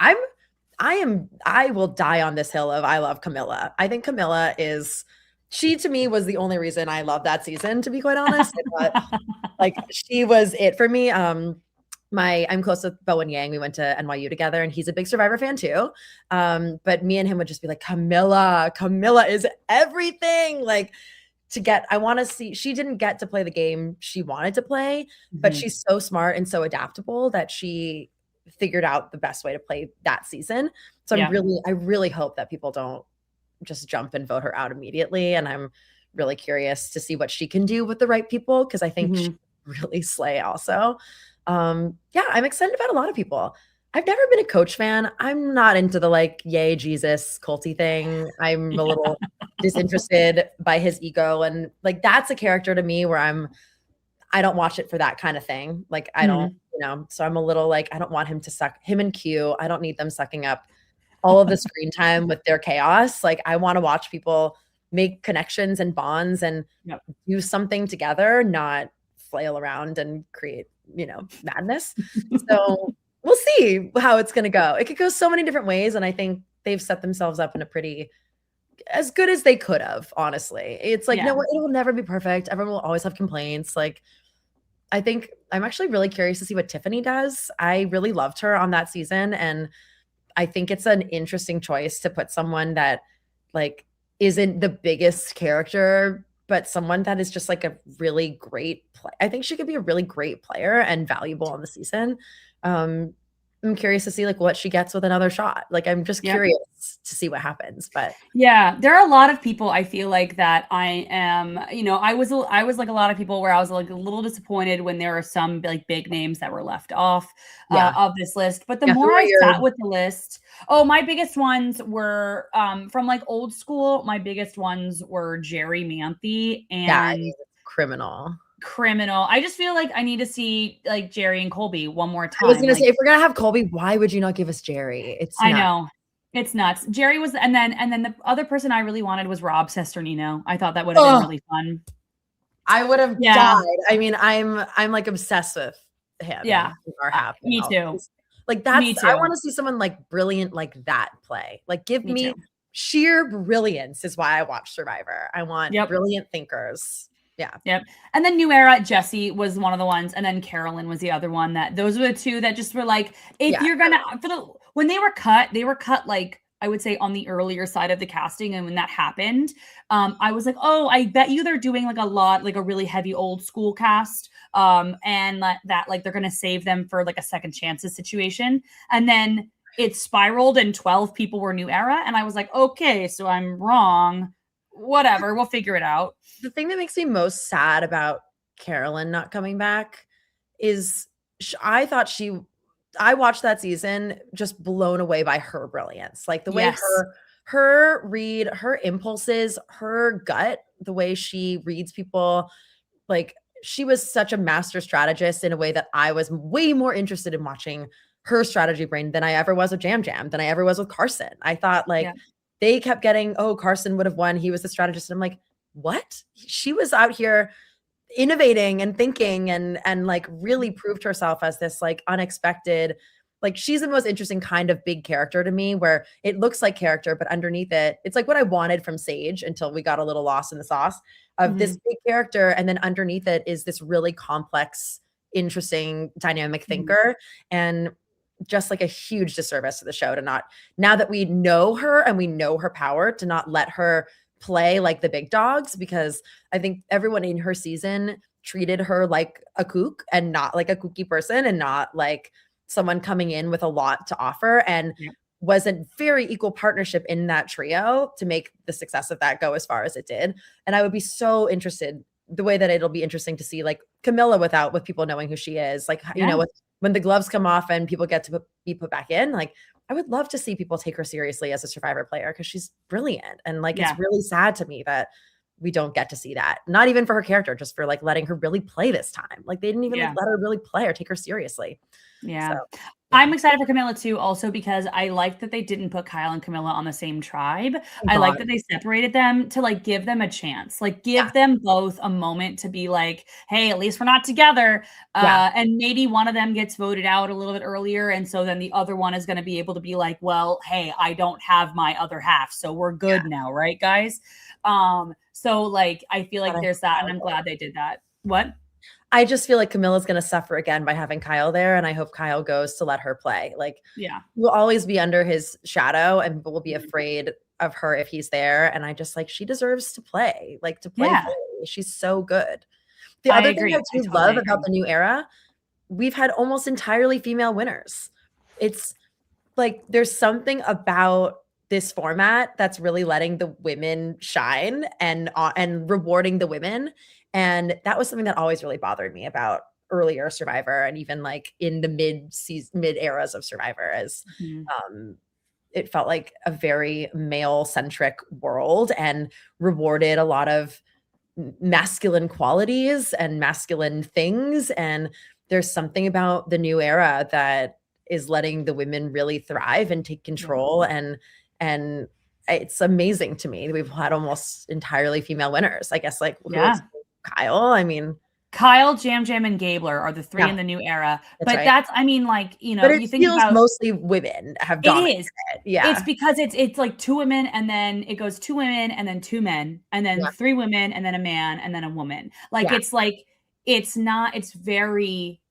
I will die on this hill of I love Camilla. I think Camilla she to me was the only reason I love that season, to be quite honest. But like she was it for me. I'm close with Bowen Yang. We went to NYU together and he's a big Survivor fan too. But me and him would just be like, Camilla is everything. Like I want to see, she didn't get to play the game she wanted to play, but she's so smart and so adaptable that she figured out the best way to play that season. So I really hope that people don't just jump and vote her out immediately. And I'm really curious to see what she can do with the right people. Cause I think she really slay also. I'm excited about a lot of people. I've never been a Coach fan. I'm not into the like, yay, Jesus culty thing. I'm a little disinterested by his ego. And like, that's a character to me where I don't watch it for that kind of thing. Like I don't, so I'm a little like, I don't want him and Q. I don't need them sucking up all of the screen time with their chaos. Like I want to watch people make connections and bonds and do something together, not flail around and create, madness. So we'll see how it's going to go. It could go so many different ways. And I think they've set themselves up in a pretty as good as they could have, honestly. It's like, no, it will never be perfect. Everyone will always have complaints. Like, I think I'm actually really curious to see what Tiffany does. I really loved her on that season. And I think it's an interesting choice to put someone that like isn't the biggest character, but someone that is just like a really great play. I think she could be a really great player and valuable on the season. I'm curious to see like what she gets with another shot. Like I'm just curious to see what happens. But yeah, there are a lot of people I feel like that I am, I was like a lot of people where I was like a little disappointed when there are some like big names that were left off of this list. But the more I sat with the list, my biggest ones were from like old school. My biggest ones were Jerry Manthe and criminal. I just feel like I need to see like Jerry and Colby one more time. I was gonna say, if we're gonna have Colby, why would you not give us Jerry? I know. It's nuts. Jerry was, and then the other person I really wanted was Rob Cesternino. I thought that would have been really fun. I would have died. I mean, I'm like obsessed with him. Yeah. Me too. Like that's, I want to see someone like brilliant like that play. Like give me sheer brilliance is why I watch Survivor. I want brilliant thinkers. Yeah. Yep. And then New Era, Jesse was one of the ones. And then Carolyn was the other one those were the two that just were like, if you're going to, when they were cut like, I would say on the earlier side of the casting. And when that happened, I was like, oh, I bet you they're doing like a really heavy old school cast. And that like, they're going to save them for like a second chances situation. And then it spiraled and 12 people were New Era. And I was like, okay, so I'm wrong. Whatever, we'll figure it out. The thing that makes me most sad about Carolyn not coming back is I watched that season just blown away by her brilliance. Like the way her read, her impulses, her gut, the way she reads people, like she was such a master strategist in a way that I was way more interested in watching her strategy brain than I ever was with Jam Jam, than I ever was with Carson. I thought like they kept getting, Carson would have won. He was the strategist. And I'm like, what? She was out here innovating and thinking and like really proved herself as this like unexpected, like she's the most interesting kind of big character to me, where it looks like character, but underneath it, it's like what I wanted from Sage until we got a little lost in the sauce of this big character. And then underneath it is this really complex, interesting, dynamic thinker. And just like a huge disservice to the show to not, now that we know her and we know her power, to not let her play like the big dogs, because I think everyone in her season treated her like a kook and not like a kooky person and not like someone coming in with a lot to offer, and was a very equal partnership in that trio to make the success of that go as far as it did. And I would be so interested the way that it'll be interesting to see like Camilla with people knowing who she is, like, when the gloves come off and people get to be put back in, like I would love to see people take her seriously as a Survivor player, because she's brilliant. And like, it's really sad to me that we don't get to see that. Not even for her character, just for like letting her really play this time. Like they didn't even like, let her really play or take her seriously. Yeah. So, I'm excited for Camilla too, also because I like that they didn't put Kyle and Camilla on the same tribe. I like that they separated them to like give them a chance, like give them both a moment to be like, hey, at least we're not together. And maybe one of them gets voted out a little bit earlier. And so then the other one is going to be able to be like, well, hey, I don't have my other half, so we're good now. Right, guys? So like, I feel like there's that. And I'm glad they did that. What? I just feel like Camilla's going to suffer again by having Kyle there. And I hope Kyle goes to let her play. Like, we'll always be under his shadow and we'll be afraid of her if he's there. And I just like, she deserves to play, like to play. She's so good. The other thing I do love about the New Era, we've had almost entirely female winners. It's like, there's something about this format that's really letting the women shine and rewarding the women. And that was something that always really bothered me about earlier Survivor, and even like in the mid eras of Survivor, as it felt like a very male centric world and rewarded a lot of masculine qualities and masculine things. And there's something about the new era that is letting the women really thrive and take control. And it's amazing to me. We've had almost entirely female winners. I guess like who else? Yeah. Kyle. I mean, Kyle, Jam Jam, and Gabler are the three yeah, in the new era. that's But right. that's, I mean, like, you know, But it you think feels about mostly women have it dominated is. it. It's Yeah. because it's like two women and then it goes two women and then two men and then Yeah. three women and then a man and then a woman. Like Yeah. it's not, it's very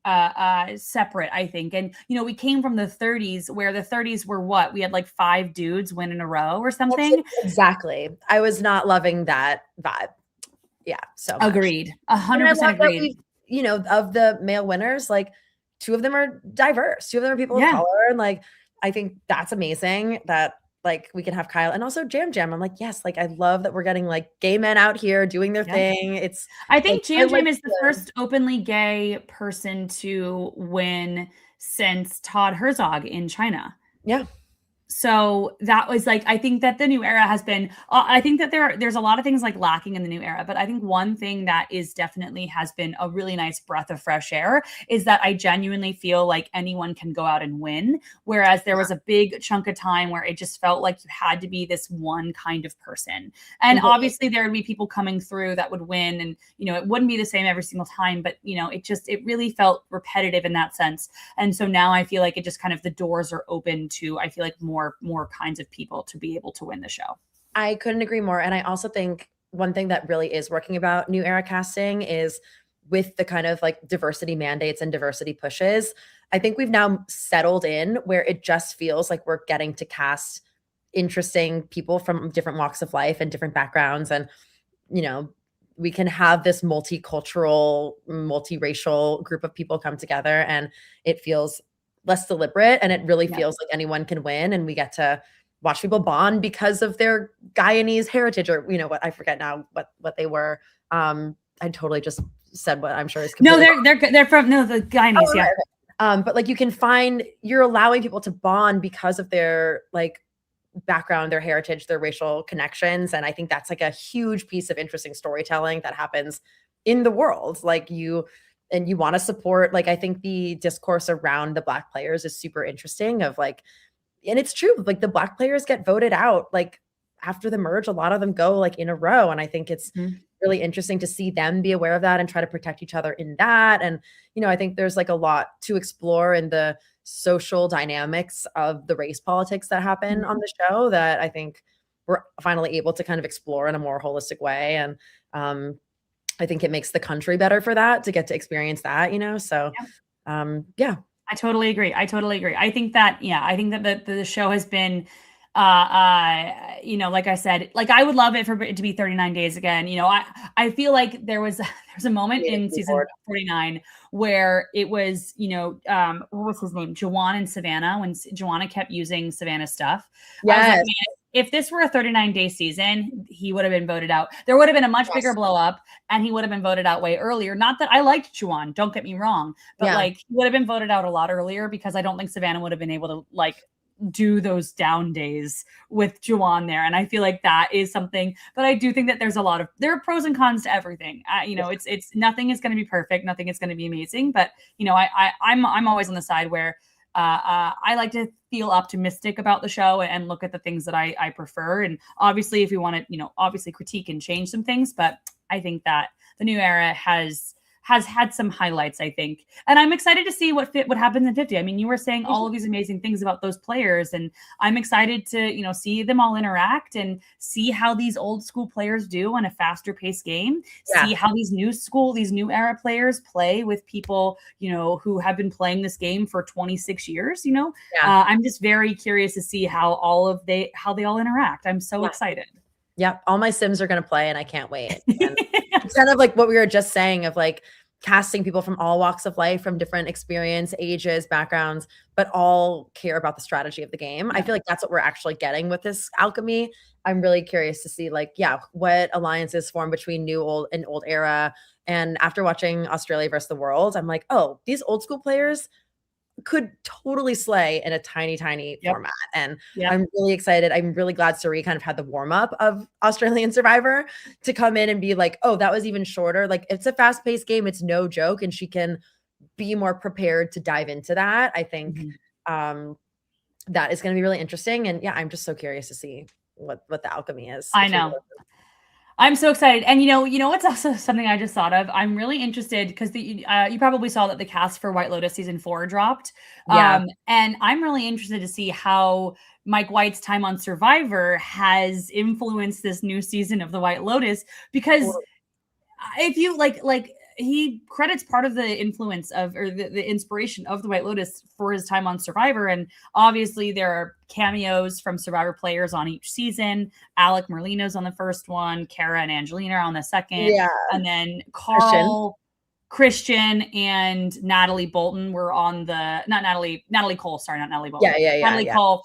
separate, I think. And you know, we came from the 30s where the 30s were what? We had like 5 dudes win in a row or something. Exactly. I was not loving that vibe. Yeah, so much. Agreed. And I 100% love that agreed. we, you know, of the male winners, like 2 of them are diverse. 2 of them are people of Yeah. color. And like, I think that's amazing that like we can have Kyle and also Jam Jam. I'm like, yes, like I love that we're getting like gay men out here doing their Yeah. thing. It's I like, think Jam Jam like is the first openly gay person to win since Todd Herzog in China. Yeah. So that was like, I think that the new era has been, I think that there's a lot of things like lacking in the new era, but I think one thing that is definitely has been a really nice breath of fresh air is that I genuinely feel like anyone can go out and win. Whereas there was a big chunk of time where it just felt like you had to be this one kind of person. And obviously there would be people coming through that would win and, you know, it wouldn't be the same every single time, but you know, it really felt repetitive in that sense. And so now I feel like it just kind of, the doors are open to, I feel like more kinds of people to be able to win the show. I couldn't agree more. And I also think one thing that really is working about new era casting is with the kind of like diversity mandates and diversity pushes. I think we've now settled in where it just feels like we're getting to cast interesting people from different walks of life and different backgrounds. And, you know, we can have this multicultural, multiracial group of people come together and it feels less deliberate and it really feels like anyone can win and we get to watch people bond because of their Guyanese heritage or, you know, what I forget now what they were. I totally just said what I'm sure is completely they're from the Guyanese, yeah. But like you can find, you're allowing people to bond because of their like background, their heritage, their racial connections. And I think that's like a huge piece of interesting storytelling that happens in the world. Like you want to support, like, I think the discourse around the Black players is super interesting of like, and it's true, like the Black players get voted out, like after the merge, a lot of them go like in a row. And I think it's really interesting to see them be aware of that and try to protect each other in that. And, you know, I think there's like a lot to explore in the social dynamics of the race politics that happen on the show that I think we're finally able to kind of explore in a more holistic way. And I think it makes the country better for that, to get to experience that, you know? So, yeah. I totally agree. I think that, I think that the show has been, you know, like I said, like I would love it for it to be 39 days again. You know, I feel like there's a moment in season 49 where it was, you know, what was his name? Juwan and Savannah, when Juwana kept using Savannah's stuff. Yes. I was like, man, if this were a 39-day season, he would have been voted out. There would have been a much bigger blow up and he would have been voted out way earlier. Not that I liked Juwan, don't get me wrong, but like he would have been voted out a lot earlier because I don't think Savannah would have been able to like do those down days with Juwan there. And I feel like that is something, but I do think that there are pros and cons to everything. You know, it's nothing is going to be perfect. Nothing is going to be amazing, but you know, I'm always on the side where I like to feel optimistic about the show and look at the things that I prefer. And obviously if we want to, you know, obviously critique and change some things, but I think that the new era has had some highlights, I think. And I'm excited to see what happens in 50. I mean, you were saying all of these amazing things about those players, and I'm excited to, you know, see them all interact and see how these old school players do on a faster paced game. See how these new era players play with people, you know, who have been playing this game for 26 years, you know. I'm just very curious to see how they all interact. I'm so excited. Yep. All my Sims are going to play and I can't wait. And it's kind of like what we were just saying of like casting people from all walks of life, from different experience, ages, backgrounds, but all care about the strategy of the game. I feel like that's what we're actually getting with this alchemy. I'm really curious to see like, what alliances form between new, old and old era. And after watching Australia versus the world, I'm like, oh, these old school players could totally slay in a tiny format. And Yep. I'm really excited. I'm really glad Suri kind of had the warm up of Australian Survivor to come in and be like, oh, that was even shorter. Like, it's a fast paced game. It's no joke. And she can be more prepared to dive into that. I think that is going to be really interesting. And yeah, I'm just so curious to see what the alchemy is. I know. I'm so excited. And you know what's also something I just thought of? I'm really interested because you probably saw that the cast for White Lotus season 4 dropped. Yeah. And I'm really interested to see how Mike White's time on Survivor has influenced this new season of the White Lotus, because if you like he credits part of the influence of, or the inspiration of the White Lotus for his time on Survivor. And obviously there are cameos from Survivor players on each season. Alec Merlino's on the first one, Kara and Angelina are on the second. Yeah. And then Carl, Christian and Natalie Bolton were on the, Natalie Cole, sorry, not Natalie Bolton. Natalie Cole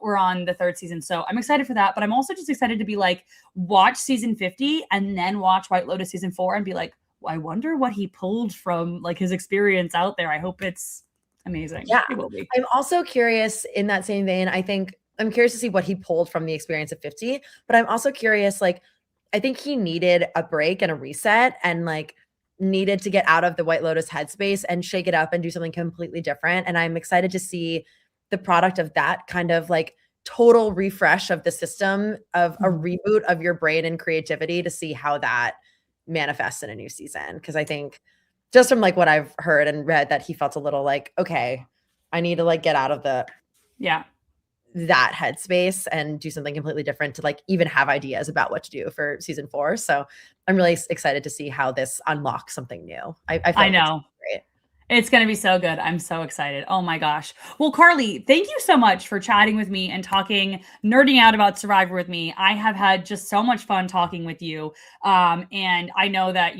we're on the third season. So I'm excited for that, but I'm also just excited to be like, watch season 50 and then watch White Lotus season 4 and be like, I wonder what he pulled from like his experience out there. I hope it's amazing. Yeah. It will be. I'm also curious in that same vein. I think I'm curious to see what he pulled from the experience of 50, but I'm also curious, like, I think he needed a break and a reset and like needed to get out of the White Lotus headspace and shake it up and do something completely different. And I'm excited to see the product of that kind of like total refresh of the system, of a reboot of your brain and creativity, to see how that manifests in a new season. Because I think just from like what I've heard and read, that he felt a little like, okay, I need to like get out of that headspace and do something completely different to like even have ideas about what to do for season 4. So I'm really excited to see how this unlocks something new. I know. Great. It's going to be so good. I'm so excited. Oh my gosh. Well, Karlee, thank you so much for chatting with me and nerding out about Survivor with me. I have had just so much fun talking with you. And I know that,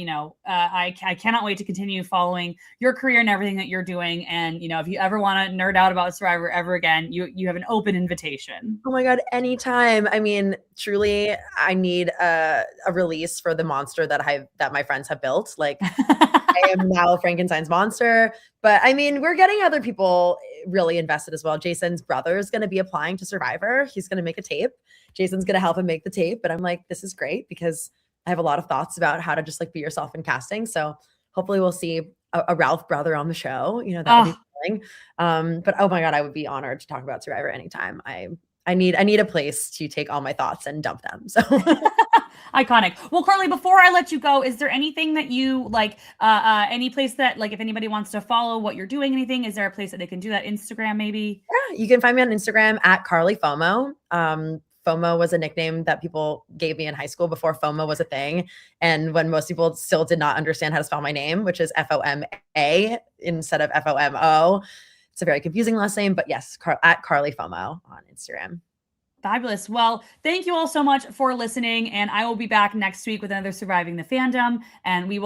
I cannot wait to continue following your career and everything that you're doing. And, if you ever want to nerd out about Survivor ever again, you have an open invitation. Oh my God, anytime. I mean, truly, I need a release for the monster that my friends have built. Like, I am now Frankenstein's monster. But I mean, we're getting other people really invested as well. Jason's brother is going to be applying to Survivor. He's going to make a tape. Jason's going to help him make the tape. But I'm like, this is great because I have a lot of thoughts about how to just like be yourself in casting. So hopefully we'll see a Ralph brother on the show. That would be thrilling. But oh my God, I would be honored to talk about Survivor anytime. I need a place to take all my thoughts and dump them. So iconic. Well, Karlee, before I let you go, is there anything that you like, any place that like, if anybody wants to follow what you're doing, anything, is there a place that they can do that? Instagram, maybe? Yeah, you can find me on Instagram at Karlee Fomo. FOMO was a nickname that people gave me in high school before FOMO was a thing. And when most people still did not understand how to spell my name, which is FOMA instead of FOMO. It's a very confusing last name, but yes, at Karlee Fomo on Instagram. Fabulous. Well, thank you all so much for listening. And I will be back next week with another Surviving the Fandom. And we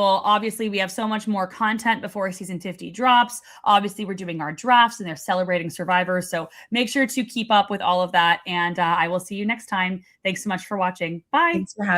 have so much more content before season 50 drops. Obviously, we're doing our drafts and they're celebrating Survivor. So make sure to keep up with all of that. And I will see you next time. Thanks so much for watching. Bye. Thanks for having me.